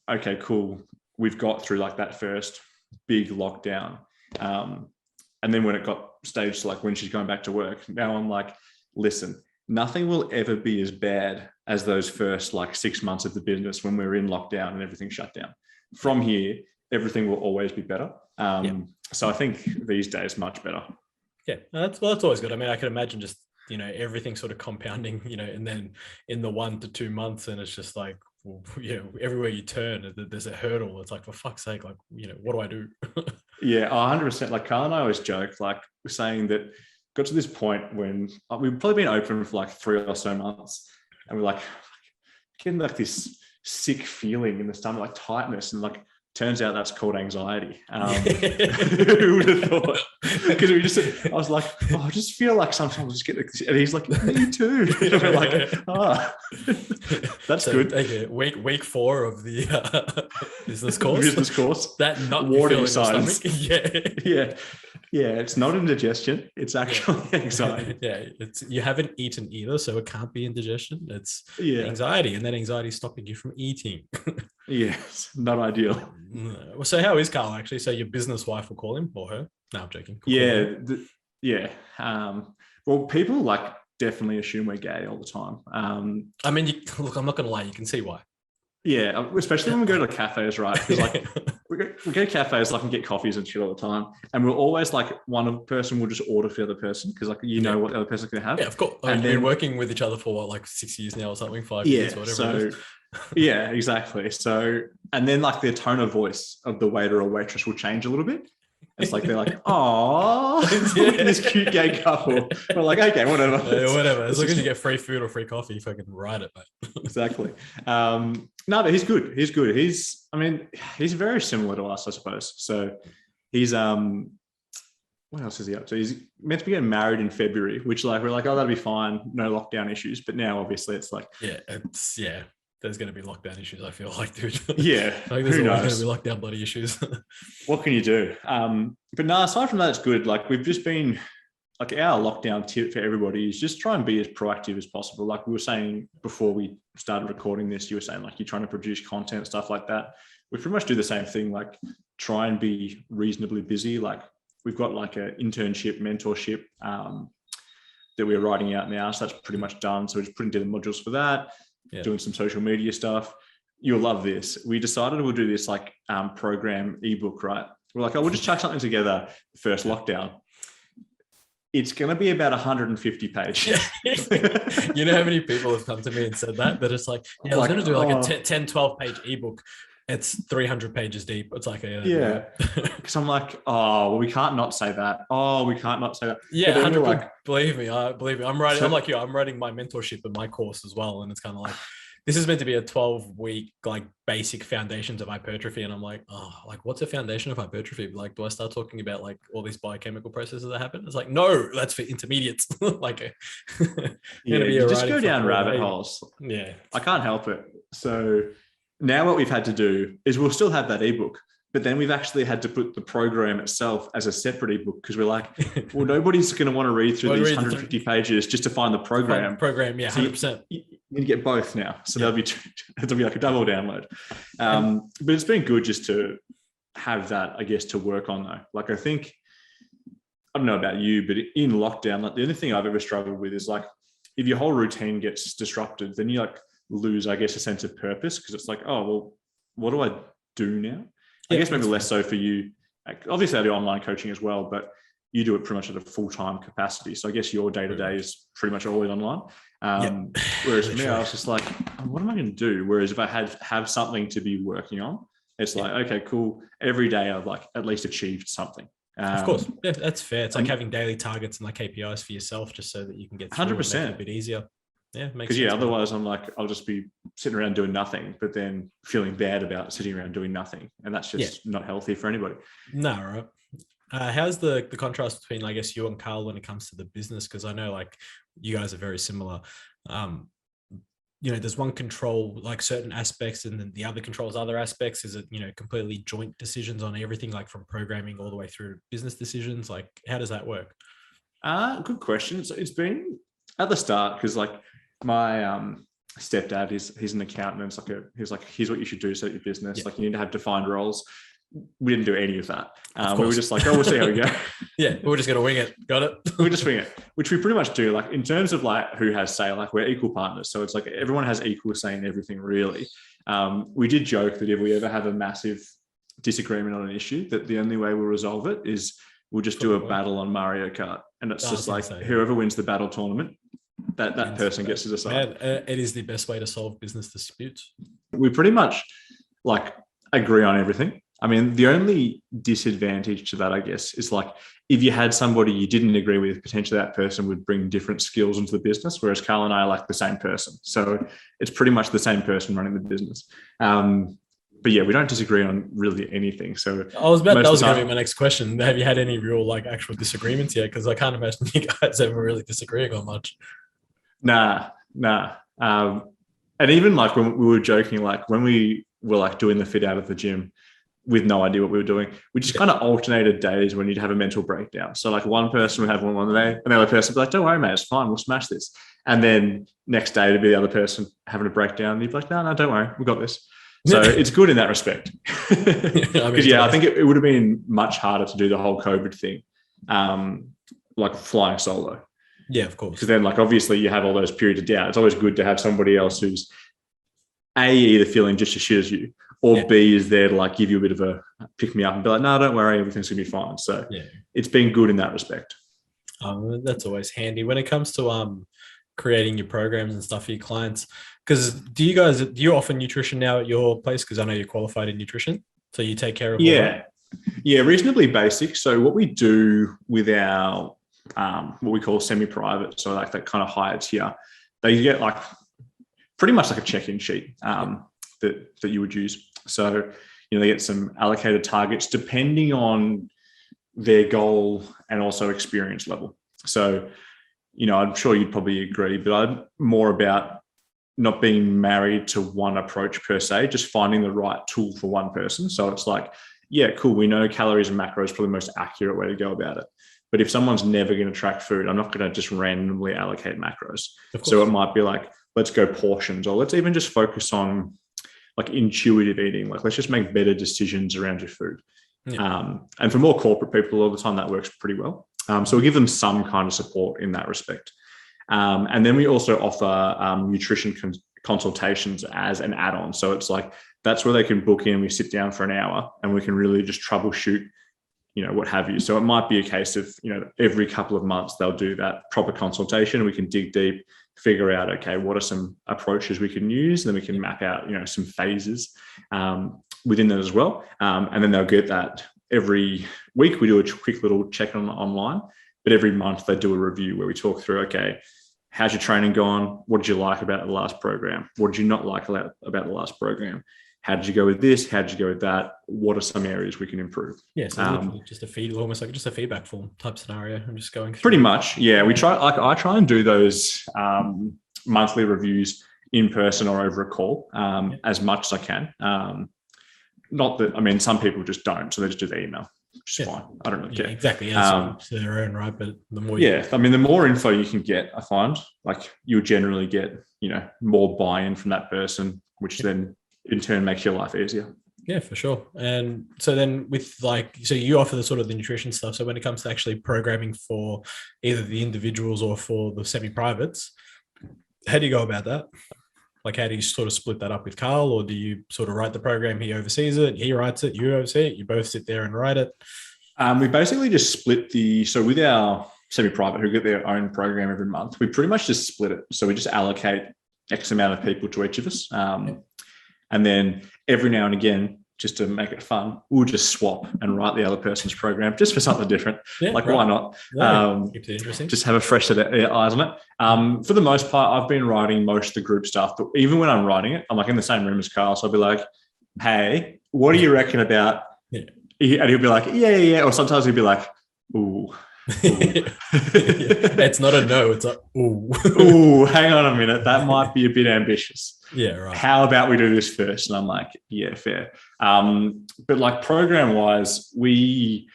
okay, cool, we've got through like that first big lockdown. And then when it got staged to like when she's going back to work, now I'm like, listen, nothing will ever be as bad as those first like 6 months of the business when we're in lockdown and everything shut down. From here, everything will always be better. So I think these days much better. Yeah, that's always good. I mean, I can imagine just, everything sort of compounding, and then in the 1 to 2 months, and it's just like, everywhere you turn, there's a hurdle. It's like, for fuck's sake, like, what do I do? Yeah, 100%. Like Carl and I always joke, like we're saying that got to this point when we've probably been open for like 3 or so months, and we're like getting like this sick feeling in the stomach, like tightness, and like turns out that's called anxiety. Who would have thought? Because I was like, oh, I just feel like sometimes I just get like this, and he's like, me too. And we're like, that's so good. Okay, week 4 of the business course. Business course. That not warning signs. Yeah. Yeah, it's not indigestion. It's actually anxiety. Yeah, you haven't eaten either, so it can't be indigestion. It's anxiety, and then anxiety is stopping you from eating. Yes, not ideal. So how is Carl actually? So your business wife will call him or her? No, I'm joking. Yeah. Well, people like definitely assume we're gay all the time. I mean, look, I'm not going to lie. You can see why. Yeah, especially when we go to cafes, right? Because like we go to cafes, like and get coffees and shit all the time, and we're always like one person will just order for the other person because like know what the other person's gonna have. Yeah, of course. And you've been working with each other for what, like 6 years now or something, 5 years, whatever. So, it is. Yeah, exactly. So, and then like the tone of voice of the waiter or waitress will change a little bit. It's like they're like, "Oh, this cute gay couple." We're like, "Okay, whatever." Whatever. As long as you get free food or free coffee, you fucking ride it, mate. Exactly. No, but he's good. He's good. He's very similar to us, I suppose. So he's what else is he up to? He's meant to be getting married in February, which like we're like, oh, that'll be fine, no lockdown issues. But now obviously it's like, there's going to be lockdown issues, I feel like, dude. Yeah. Like there's always going to be lockdown bloody issues. What can you do? But no, aside from that, it's good. Like we've just been, like our lockdown tip for everybody is just try and be as proactive as possible. Like we were saying before we started recording this, you were saying like you're trying to produce content, stuff like that. We pretty much do the same thing, like try and be reasonably busy. Like we've got like an internship, mentorship that we're writing out now. So that's pretty much done. So we're just putting together modules for that. Doing some social media stuff. You'll love this. We decided we'll do this like program ebook, right? We're like, we'll just chuck something together first lockdown. It's going to be about 150 pages. You know how many people have come to me and said that it's like, I was going to do like a 10, 12 page ebook. It's 300 pages deep. It's like because I'm like, oh, well, we can't not say that. Oh, we can't not say that. Yeah, 100%. Like, believe me. I'm writing. I'm like you. I'm writing my mentorship and my course as well, and it's kind of like this is meant to be a 12-week like basic foundations of hypertrophy, and I'm like, oh, like what's a foundation of hypertrophy? Like, do I start talking about like all these biochemical processes that happen? It's like, no, that's for intermediates. Like, you just go down rabbit holes. Yeah, I can't help it. So. Now what we've had to do is we'll still have that ebook, but then we've actually had to put the program itself as a separate ebook because we're like, well, nobody's going to want to read through these 150 pages just to find the program. Yeah, 100%. You need to get both now. So it'll be like a double download. But it's been good just to have that, I guess, to work on though. Like I think, I don't know about you, but in lockdown, like the only thing I've ever struggled with is like, if your whole routine gets disrupted, then you like lose, I guess, a sense of purpose because it's like, oh, well, what do I do now? I guess maybe less so for you. Obviously, I do online coaching as well, but you do it pretty much at a full-time capacity. So I guess your day-to-day is pretty much always online. Whereas for me, I was just like, what am I going to do? Whereas if I have something to be working on, it's like, okay, cool. Every day I've like at least achieved something. Of course. Yeah, that's fair. It's like having daily targets and like KPIs for yourself just so that you can get through 100%. And make it a bit easier. Yeah, because otherwise I'm like, I'll just be sitting around doing nothing, but then feeling bad about sitting around doing nothing, and that's just not healthy for anybody. No, right. How's the contrast between, I guess, you and Carl when it comes to the business? Because I know like you guys are very similar. There's one control like certain aspects, and then the other controls other aspects. Is it completely joint decisions on everything, like from programming all the way through business decisions? Like, how does that work? Good question. So it's been at the start because like my stepdad he's an accountant, and he's like here's what you should do to set your business. Like you need to have defined roles. We didn't do any of that. We were just like, we'll see how we go. We're just gonna wing it. Got it. We'll just wing it, which we pretty much do. Like in terms of like who has say, like we're equal partners, so it's like everyone has equal say in everything really. We did joke that if we ever have a massive disagreement on an issue, that the only way we'll resolve it is we'll just do a battle on Mario Kart, and it's just like whoever wins the battle tournament, that person gets to decide. Man, it is the best way to solve business disputes. we pretty much like agree on everything. I mean, the only disadvantage to that, I guess, is like if you had somebody you didn't agree with, potentially that person would bring different skills into the business, whereas Carl and I are like the same person. So it's pretty much the same person running the business. But yeah, we don't disagree on really anything. So that was going to be my next question. Have you had any real like actual disagreements yet? Because I can't imagine you guys ever really disagreeing on much. Nah. And even like when we were joking, like when we were like doing the fit out of the gym with no idea what we were doing, we just kind of alternated days when you'd have a mental breakdown. So like one person would have one day and the other person would be like, don't worry, mate, it's fine, we'll smash this. And then next day to be the other person having a breakdown. And you'd be like, no, don't worry, we got this. So it's good in that respect. Because I think it would have been much harder to do the whole COVID thing, like flying solo. Yeah, of course. Because then like obviously you have all those periods of doubt. It's always good to have somebody else who's A, either feeling just as shit as you, or B, is there to like give you a bit of a pick me up and be like, no, don't worry, everything's gonna be fine. So it's been good in that respect. That's always handy when it comes to creating your programs and stuff for your clients. Because do you offer nutrition now at your place? Because I know you're qualified in nutrition, so you take care of all that? Reasonably basic. So what we do with our what we call semi-private, so like that kind of higher tier, they get like pretty much like a check-in sheet that you would use. So they get some allocated targets depending on their goal and also experience level. So I'm sure you'd probably agree, but I'm more about not being married to one approach per se, just finding the right tool for one person. So it's like, yeah, cool, we know calories and macros is probably the most accurate way to go about it. But if someone's never going to track food, I'm not going to just randomly allocate macros. So it might be like, let's go portions, or let's even just focus on like intuitive eating. Like, let's just make better decisions around your food. And for more corporate people, all the time that works pretty well. So we give them some kind of support in that respect. And then we also offer nutrition consultations as an add-on. So it's like, that's where they can book in, we sit down for an hour and we can really just troubleshoot, what have you. So it might be a case of, every couple of months they'll do that proper consultation and we can dig deep, figure out, okay, what are some approaches we can use? Then we can map out, some phases within that as well. And then they'll get that every week. We do a quick little check online, but every month they do a review where we talk through, okay, how's your training gone? What did you like about the last program? What did you not like about the last program? How did you go with this? How did you go with that? What are some areas we can improve? Yeah, so just almost like just a feedback form type scenario. I'm just going through. Pretty much, yeah. We try. I try and do those monthly reviews in person or over a call as much as I can. Not that some people just don't, so they just do the email. Which is fine. I don't really care. Exactly. Yeah, so their own right, but the more the more info you can get, I find like you'll generally get more buy-in from that person, which then in turn makes your life easier. Yeah, for sure. And so then so you offer the sort of the nutrition stuff. So when it comes to actually programming for either the individuals or for the semi-privates, how do you go about that? Like, how do you sort of split that up with Carl, or do you sort of write the program, he oversees it, he writes it, you oversee it, you both sit there and write it? We basically just split so with our semi-private who get their own program every month, we pretty much just split it. So we just allocate X amount of people to each of us. And then every now and again, just to make it fun, we'll just swap and write the other person's program just for something different. Yeah, why not? Keeps it interesting. Just have a fresh set of eyes on it. For the most part, I've been writing most of the group stuff, but even when I'm writing it, I'm like in the same room as Carl. So I'll be like, hey, what do you reckon about? Yeah. And he'll be like, yeah. Or sometimes he'll be like, ooh. It's not a no, it's a ooh. Ooh, hang on a minute. That might be a bit ambitious. Yeah, right. How about we do this first? And I'm like, yeah, fair. But like program wise, this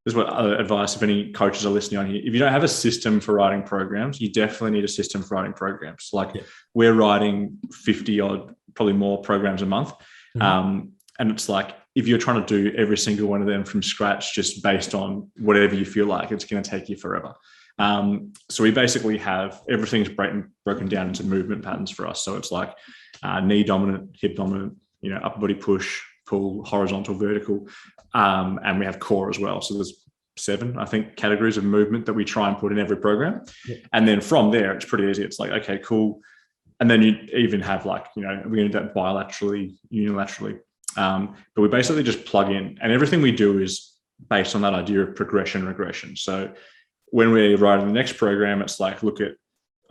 is what other advice, if any coaches are listening on here, if you don't have a system for writing programs, you definitely need a system for writing programs. Like we're writing 50 odd, probably more programs a month. And it's like, if you're trying to do every single one of them from scratch, just based on whatever you feel like, it's going to take you forever. So we basically have everything's broken down into movement patterns for us. So it's like knee dominant, hip dominant, upper body push, pull, horizontal, vertical, and we have core as well. So there's 7, I think, categories of movement that we try and put in every program. Yeah. And then from there, it's pretty easy. It's like, okay, cool. and then you even have like, we're going to do that bilaterally, unilaterally. But we basically just plug in, and everything we do is based on that idea of progression, regression. So when we're writing the next program, it's like, look at,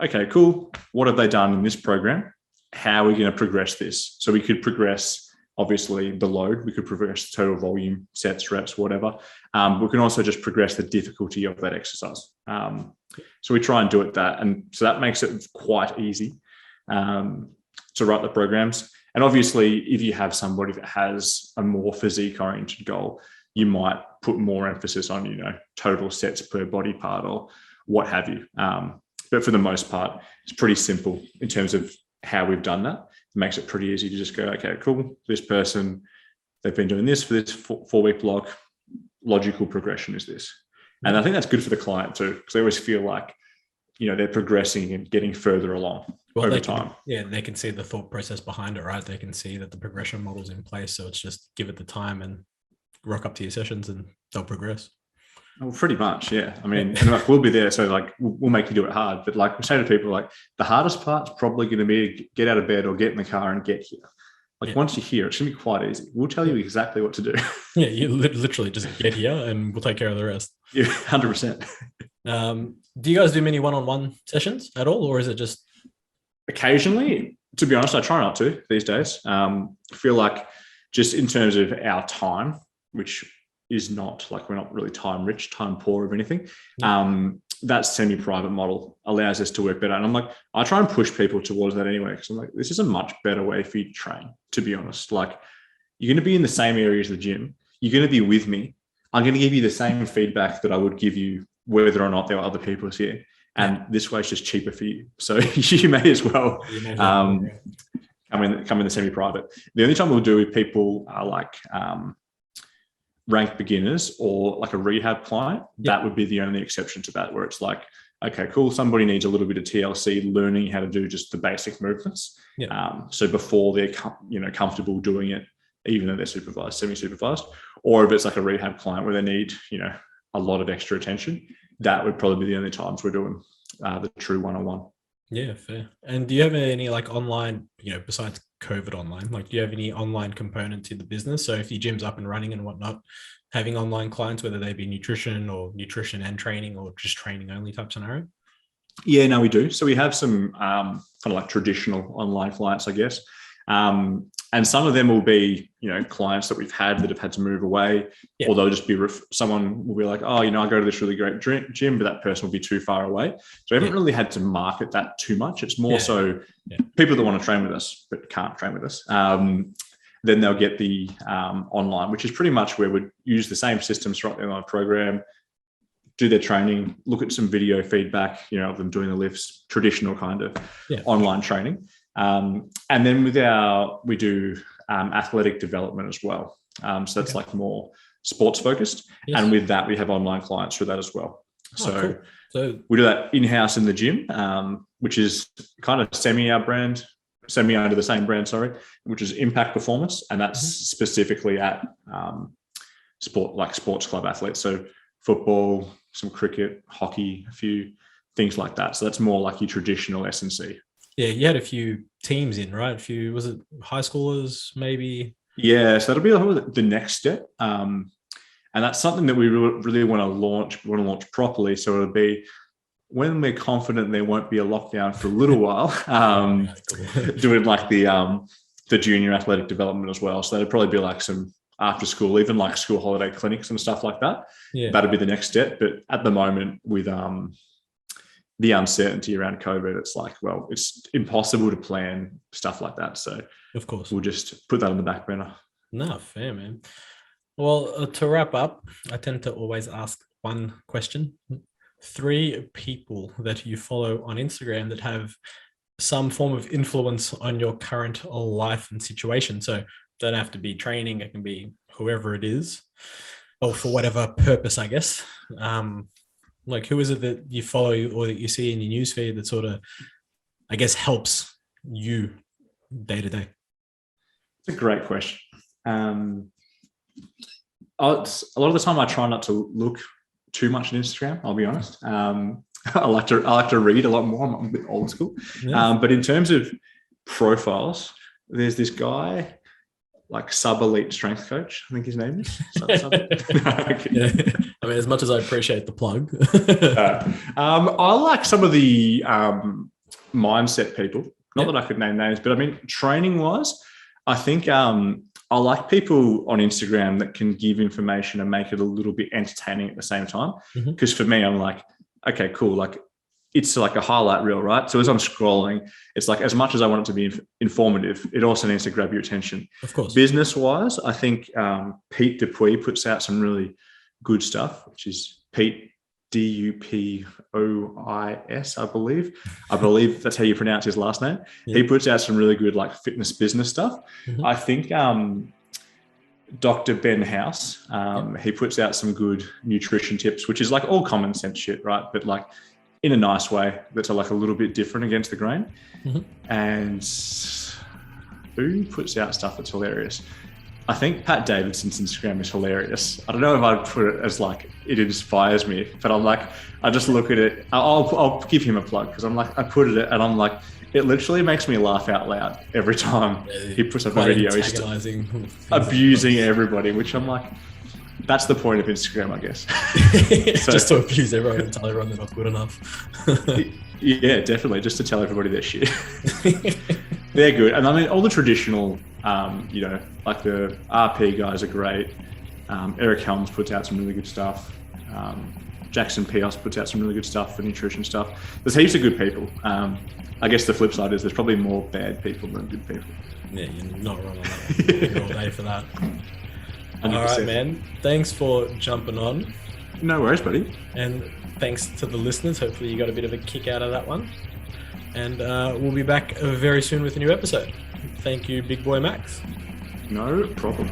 okay, cool. What have they done in this program? How are we going to progress this? So we could progress, obviously, the load. We could progress total volume, sets, reps, whatever. We can also just progress the difficulty of that exercise. So we try and do it that. And so that makes it quite easy to write the programs. And obviously, if you have somebody that has a more physique-oriented goal, you might put more emphasis on, total sets per body part or what have you. But for the most part, it's pretty simple in terms of how we've done that. It makes it pretty easy to just go, okay, cool. This person, they've been doing this for this 4-week block. Logical progression is this. And I think that's good for the client too, because they always feel like, they're progressing and getting further along over time. They can see the thought process behind it, right? They can see that the progression model's in place. So it's just give it the time and rock up to your sessions and they'll progress. Well, pretty much, yeah. I mean, we'll be there, so like we'll make you do it hard. But like we say to people, like the hardest part's probably going to be get out of bed or get in the car and get here. Like once you're here, it's going to be quite easy. We'll tell you exactly what to do. Yeah, you literally just get here and we'll take care of the rest. Yeah, 100%. Do you guys do many one-on-one sessions at all, or is it just occasionally? To be honest, I try not to these days. I feel like just in terms of our time, which is not like we're not really time rich, time poor of anything. That semi-private model allows us to work better. And I'm like, I try and push people towards that anyway, because I'm like, this is a much better way for you to train, to be honest. Like you're going to be in the same area as the gym. You're going to be with me. I'm going to give you the same feedback that I would give you whether or not there were other people here. And this way it's just cheaper for you. So you may as well come in the semi-private. The only time we'll do with people are like ranked beginners or like a rehab client. That would be the only exception to that, where it's like, okay, cool. Somebody needs a little bit of TLC, learning how to do just the basic movements. So before they're comfortable doing it, even though they're supervised, semi-supervised, or if it's like a rehab client where they need, a lot of extra attention, that would probably be the only times we're doing the true one-on-one. Yeah, fair. And do you have any like online, besides COVID online, like do you have any online component to the business? So if your gym's up and running and whatnot, having online clients, whether they be nutrition or nutrition and training or just training only type scenario? Yeah, no, we do. So we have some kind of like traditional online clients, I guess. And some of them will be, clients that we've had that have had to move away, or they'll just be, someone will be like, oh, I go to this really great gym, but that person will be too far away. So I haven't really had to market that too much. It's more so people that want to train with us, but can't train with us. Then they'll get the online, which is pretty much where we'd use the same systems throughout the online program, do their training, look at some video feedback, of them doing the lifts, traditional kind of online training. And then we do athletic development as well. So that's like more sports focused. Yes. And with that, we have online clients for that as well. Cool. So we do that in-house in the gym, which is kind of semi under the same brand, which is Impact Performance. And that's specifically at sports club athletes. So football, some cricket, hockey, a few things like that. So that's more like your traditional S&C. Yeah, you had a few teams in, right? Was it high schoolers maybe? Yeah, so that'll be the next step. And that's something that we really want to launch. We want to launch properly. So it'll be when we're confident there won't be a lockdown for a little while, doing like the junior athletic development as well. So that'll probably be like some after school, even like school holiday clinics and stuff like that. Yeah. That'll be the next step. But at the moment with the uncertainty around COVID, it's like, well, it's impossible to plan stuff like that. So of course, we'll just put that on the back burner. No, fair, man. Well, to wrap up, I tend to always ask one question. 3 people that you follow on Instagram that have some form of influence on your current life and situation. So don't have to be training. It can be whoever it is, or for whatever purpose, I guess. Like who is it that you follow or that you see in your newsfeed that sort of, I guess, helps you day to day? It's a great question. A lot of the time I try not to look too much on Instagram, I'll be honest. I like to read a lot more. I'm a bit old school. Yeah. But in terms of profiles, there's this guy, like sub-elite strength coach, I think his name is. Yeah. I mean, as much as I appreciate the plug. I like some of the mindset people. Not that I could name names, but I mean, training-wise, I think I like people on Instagram that can give information and make it a little bit entertaining at the same time. Because for me, I'm like, okay, cool. Like, it's like a highlight reel, right? So as I'm scrolling, it's like, as much as I want it to be informative, it also needs to grab your attention. Of course. Business-wise, I think Pete Dupuis puts out some really good stuff, which is Pete Dupois, I believe. I believe that's how you pronounce his last name. Yeah. He puts out some really good like fitness business stuff. I think Dr. Ben House, he puts out some good nutrition tips, which is like all common sense shit, right? But like in a nice way that's like a little bit different against the grain. And who puts out stuff that's hilarious? I think Pat Davidson's Instagram is hilarious. I don't know if I'd put it as like, it inspires me, but I'm like, I just look at it. I'll give him a plug because I'm like, I put it and I'm like, it literally makes me laugh out loud every time he puts up a video. He's abusing everybody, which I'm like, that's the point of Instagram, I guess. So, just to abuse everyone and tell everyone they're not good enough. Yeah, definitely. Just to tell everybody their shit. They're good. And I mean, all the traditional, like the RP guys are great. Eric Helms puts out some really good stuff. Jackson Pios puts out some really good stuff for nutrition stuff. There's heaps of good people. I guess the flip side is there's probably more bad people than good people. Yeah, you're not wrong on that. All day for that. 100%. All right, man. Thanks for jumping on. No worries, buddy. And thanks to the listeners. Hopefully you got a bit of a kick out of that one. And we'll be back very soon with a new episode. Thank you, Big Boy Max. No problem.